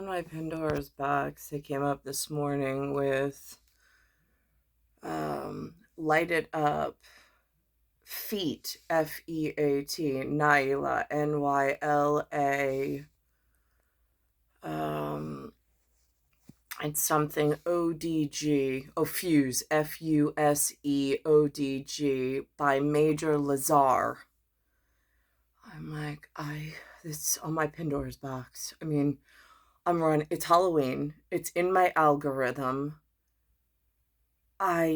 on my Pandora's box, it came up this morning with lighted up feet, Feat, Nyla, Nyla, um, and something ODG, Fuse, Fuseodg by Major Lazar. I'm like, this on my Pandora's box. I mean, it's Halloween. It's in my algorithm. I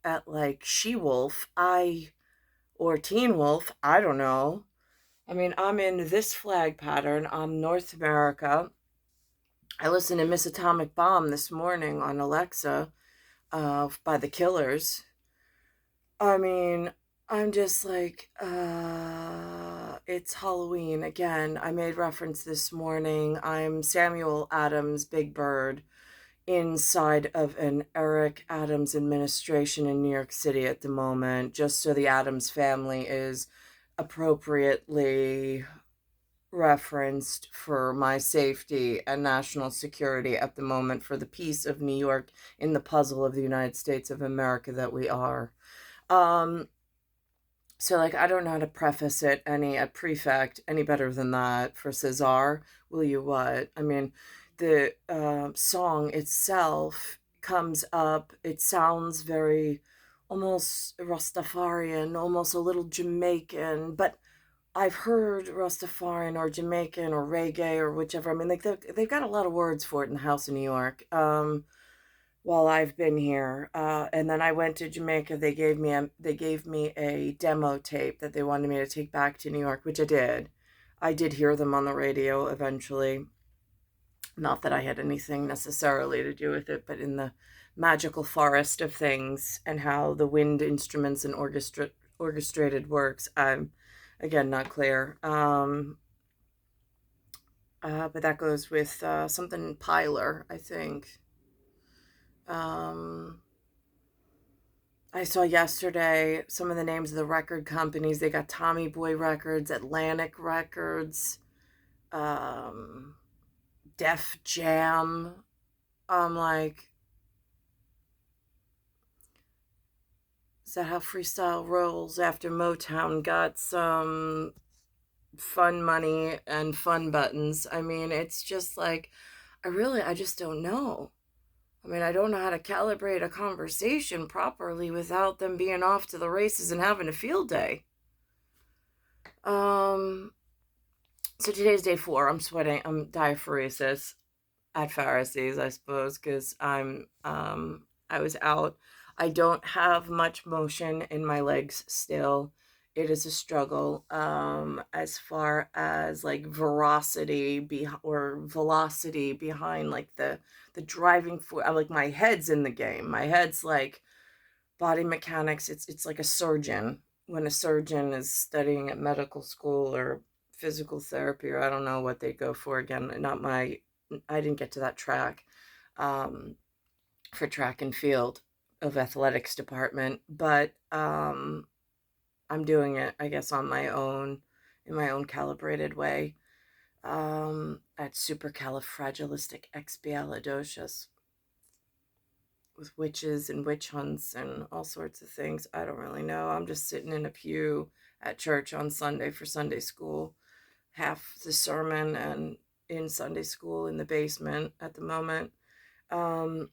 at like She Wolf, or Teen Wolf, I don't know. I mean, I'm in this flag pattern. I'm North America. I listened to Miss Atomic Bomb this morning on Alexa, by the Killers. I mean, I'm just like, it's Halloween again. I made reference this morning. I'm Samuel Adams, Big Bird, inside of an Eric Adams administration in New York City at the moment, just so the Adams family is appropriately referenced for my safety and national security at the moment, for the peace of New York in the puzzle of the United States of America that we are. Um, so like I don't know how to preface it a prefect any better than that for Cesar. Will you what? I mean, the song itself comes up. It sounds very almost Rastafarian, almost a little Jamaican, but I've heard Rastafarian or Jamaican or reggae or whichever. I mean, like they've got a lot of words for it in the House of New York. While I've been here. And then I went to Jamaica. They gave me a demo tape that they wanted me to take back to New York, which I did. I did hear them on the radio eventually. Not that I had anything necessarily to do with it, but in the magical forest of things and how the wind instruments and orchestrated works, I'm again not clear. But that goes with something Pilar, I think. Um, I saw yesterday some of the names of the record companies. They got Tommy Boy Records, Atlantic Records, um, Def Jam. I'm like, is that how freestyle rolls after Motown got some fun money and fun buttons? I mean, it's just like, I just don't know. I mean, I don't know how to calibrate a conversation properly without them being off to the races and having a field day. Um, so today's day 4. I'm sweating. I'm diaphoresis at Pharisees, I suppose, because I was out. I don't have much motion in my legs still. It is a struggle. As far as like velocity behind like the driving force. Like my head's in the game. My head's like body mechanics. It's like a surgeon, when a surgeon is studying at medical school or physical therapy, or I don't know what they go for. Again, not my I didn't get to that track, um, for track and field of athletics department, but I'm doing it, I guess, on my own, in my own calibrated way, at supercalifragilisticexpialidocious, with witches and witch hunts and all sorts of things. I don't really know. I'm just sitting in a pew at church on Sunday for Sunday school, half the sermon, and in Sunday school in the basement at the moment. Um,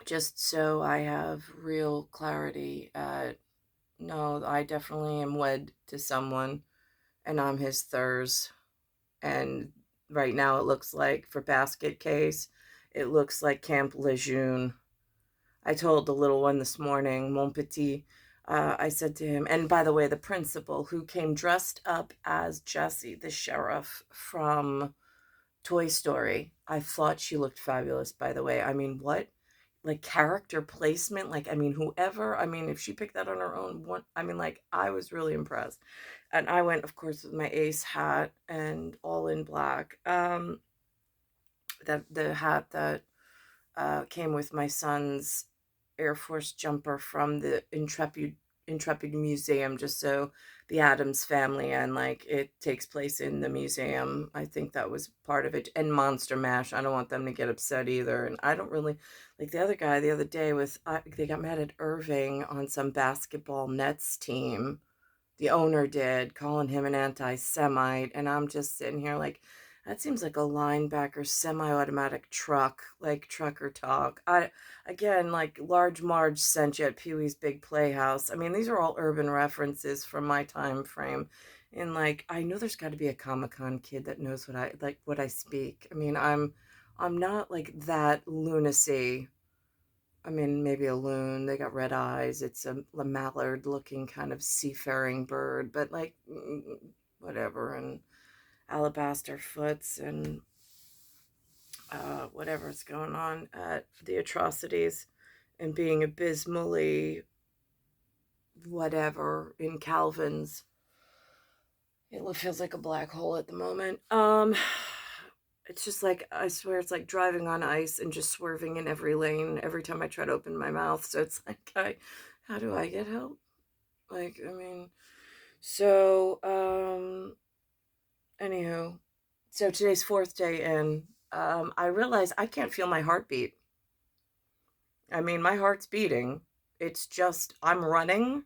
just so I have real clarity. No, I definitely am wed to someone, and I'm his thurs. And right now, it looks like, for basket case, it looks like Camp Lejeune. I told the little one this morning, mon petit, I said to him, and by the way, the principal who came dressed up as Jessie, the sheriff from Toy Story, I thought she looked fabulous, by the way. I mean, what? Like character placement? Like, I mean, whoever, I mean, if she picked that on her own, I mean, like, I was really impressed. And I went, of course, with my ace hat and all in black. That the hat that came with my son's Air Force jumper from the Intrepid Intrepid Museum, just so the Adams family, and like it takes place in the museum. I think that was part of it. And Monster Mash. I don't want them to get upset either. And I don't really like the other guy the other day with they got mad at Irving on some basketball Nets team. The owner did, calling him an anti-Semite, and I'm just sitting here like, that seems like a linebacker semi-automatic truck, like trucker talk. I again, like Large Marge sent you at Pee Wee's Big Playhouse. I mean, these are all urban references from my time frame. And like, I know there's got to be a Comic-Con kid that knows what I like, what I speak. I mean, I'm not like that lunacy. I mean, maybe a loon. They got red eyes. It's a mallard looking kind of seafaring bird, but like, whatever. And alabaster foots and whatever's going on at the atrocities and being abysmally whatever in Calvin's. It feels like a black hole at the moment. It's just like, I swear it's like driving on ice and just swerving in every lane every time I try to open my mouth. So it's like, how do I get help? Like, I mean, so, anywho, so today's fourth day in. I realize I can't feel my heartbeat. I mean, my heart's beating. It's just, I'm running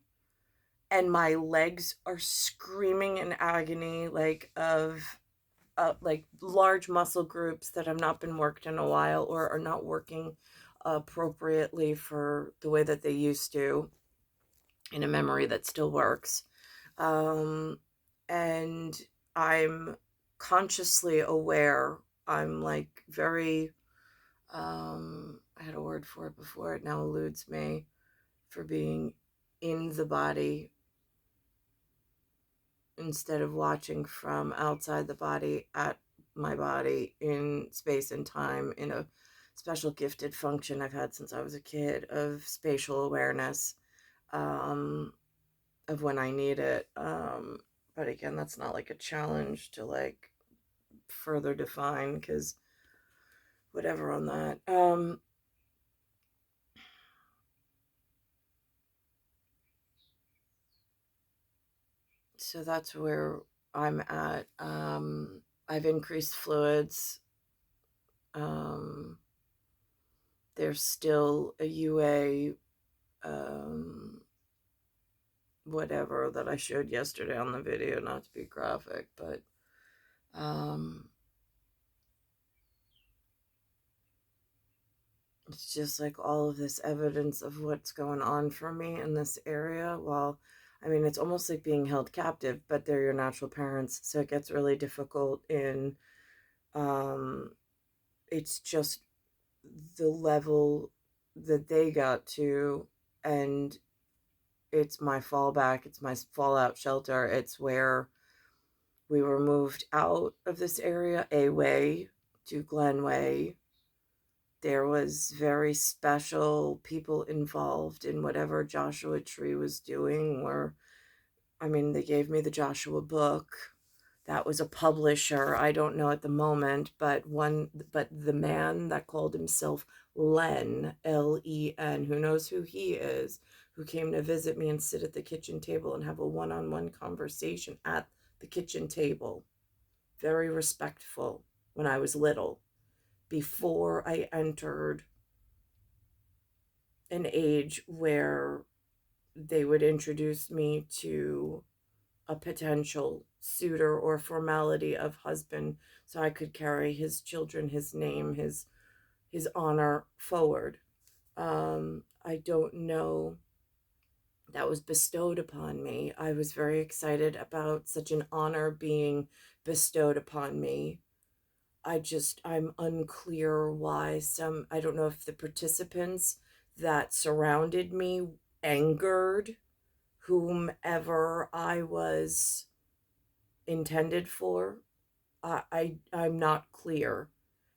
and my legs are screaming in agony, like large muscle groups that have not been worked in a while or are not working appropriately for the way that they used to in a memory that still works. Um, and I'm consciously aware. I'm like very, I had a word for it before, it now eludes me, for being in the body instead of watching from outside the body at my body in space and time, in a special gifted function I've had since I was a kid of spatial awareness, um, of when I need it. But again, that's not like a challenge to like further define because whatever on that. So that's where I'm at. I've increased fluids. Um, there's still a UA, um, whatever that I showed yesterday on the video, not to be graphic, but um, it's just like all of this evidence of what's going on for me in this area. Well, I mean, it's almost like being held captive, but they're your natural parents, so it gets really difficult in, um, it's just the level that they got to, and it's my fallback, it's my fallout shelter. It's where we were moved out of this area, a way to Glenway. There was very special people involved in whatever Joshua Tree was doing, or I mean, they gave me the Joshua book. That was a publisher. I don't know at the moment, but the man that called himself Len, Len, who knows who he is, who came to visit me and sit at the kitchen table and have a one-on-one conversation at the kitchen table. Very respectful when I was little, before I entered an age where they would introduce me to a potential suitor or formality of husband, so I could carry his children, his name, his honor forward. I don't know, that was bestowed upon me. I was very excited about such an honor being bestowed upon me. I'm unclear why I don't know if the participants that surrounded me angered whomever I was intended for. I'm not clear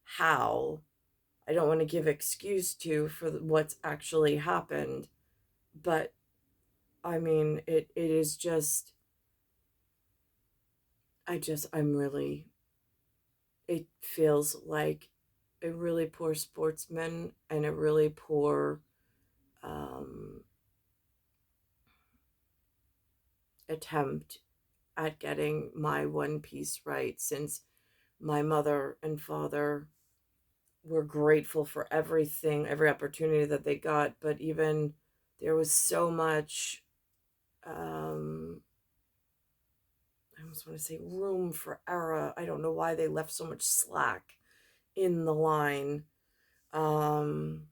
how. I don't want to give excuse to for what's actually happened, but I mean, it is just, I'm really, it feels like a really poor sportsman and a really poor, um, attempt at getting my one piece right, since my mother and father were grateful for everything, every opportunity that they got, but even there was so much, um, I almost want to say room for error. I don't know why they left so much slack in the line, um,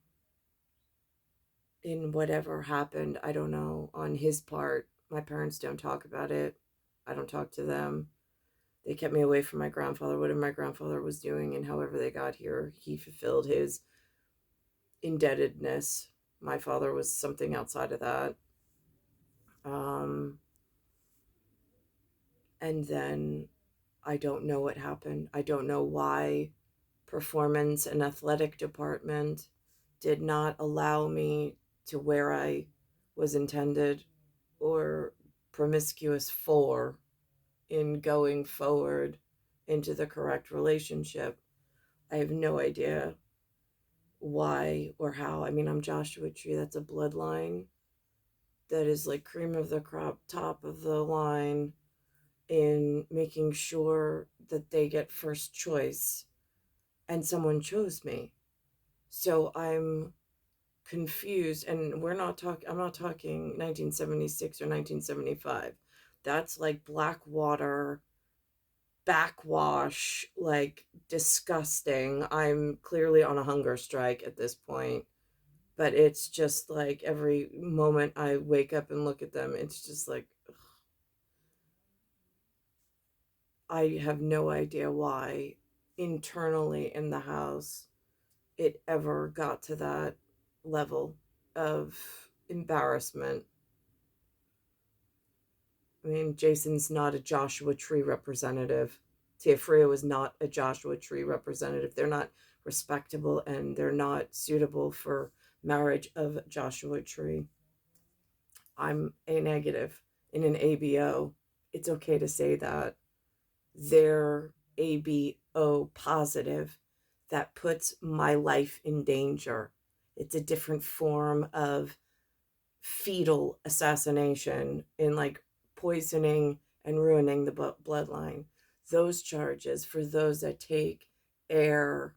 in whatever happened. I don't know on his part. My parents don't talk about it. I don't talk to them. They kept me away from my grandfather. Whatever my grandfather was doing and however they got here, he fulfilled his indebtedness. My father was something outside of that. Um, and then I don't know what happened. I don't know why performance and athletic department did not allow me to where I was intended or promiscuous for in going forward into the correct relationship. I have no idea why or how. I mean, I'm Joshua Tree. That's a bloodline that is like cream of the crop, top of the line in making sure that they get first choice. And someone chose me. So I'm confused. And I'm not talking 1976 or 1975. That's like Blackwater, backwash, like disgusting. I'm clearly on a hunger strike at this point, but it's just like every moment I wake up and look at them, it's just like, ugh, I have no idea why internally in the house it ever got to that level of embarrassment. I mean, Jason's not a Joshua Tree representative. Teofrio is not a Joshua Tree representative. They're not respectable and they're not suitable for marriage of Joshua Tree. I'm A negative in an ABO. It's okay to say that. They're ABO positive. That puts my life in danger. It's a different form of fetal assassination in like poisoning and ruining the bloodline. Those charges, for those that take air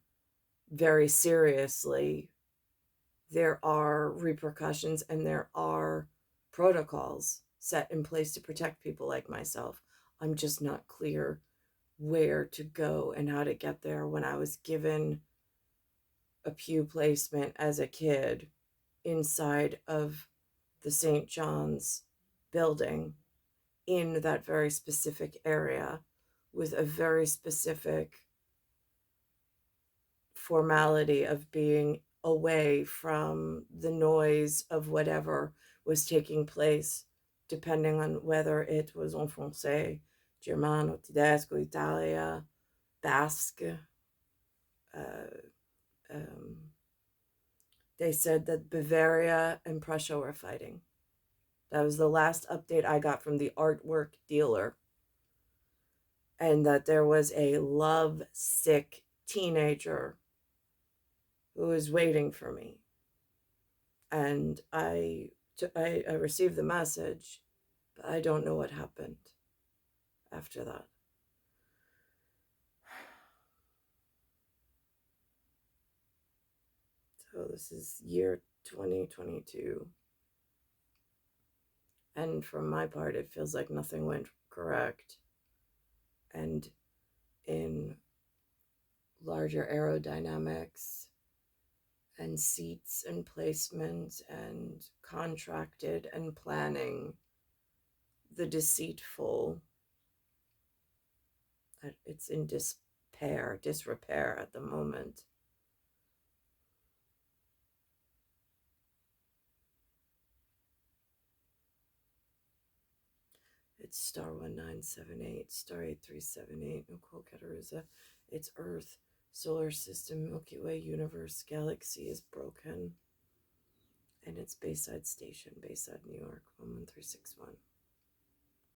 very seriously, there are repercussions and there are protocols set in place to protect people like myself. I'm just not clear where to go and how to get there. When I was given a pew placement as a kid inside of the St. John's building in that very specific area with a very specific formality of being away from the noise of whatever was taking place, depending on whether it was en français, Germano, Tedesco, Italia, Basque. Uh, um, they said that Bavaria and Prussia were fighting. That was the last update I got from the artwork dealer. And that there was a love-sick teenager who was waiting for me. And I received the message, but I don't know what happened after that. So this is year 2022. And from my part, it feels like nothing went correct. And in larger aerodynamics and seats and placement and contracted and planning, the deceitful, it's in disrepair at the moment. It's star 1978, star 8378, Nicole Cattaruzza. It's Earth, solar system, Milky Way, universe, galaxy is broken. And it's Bayside Station, Bayside, New York, 11361.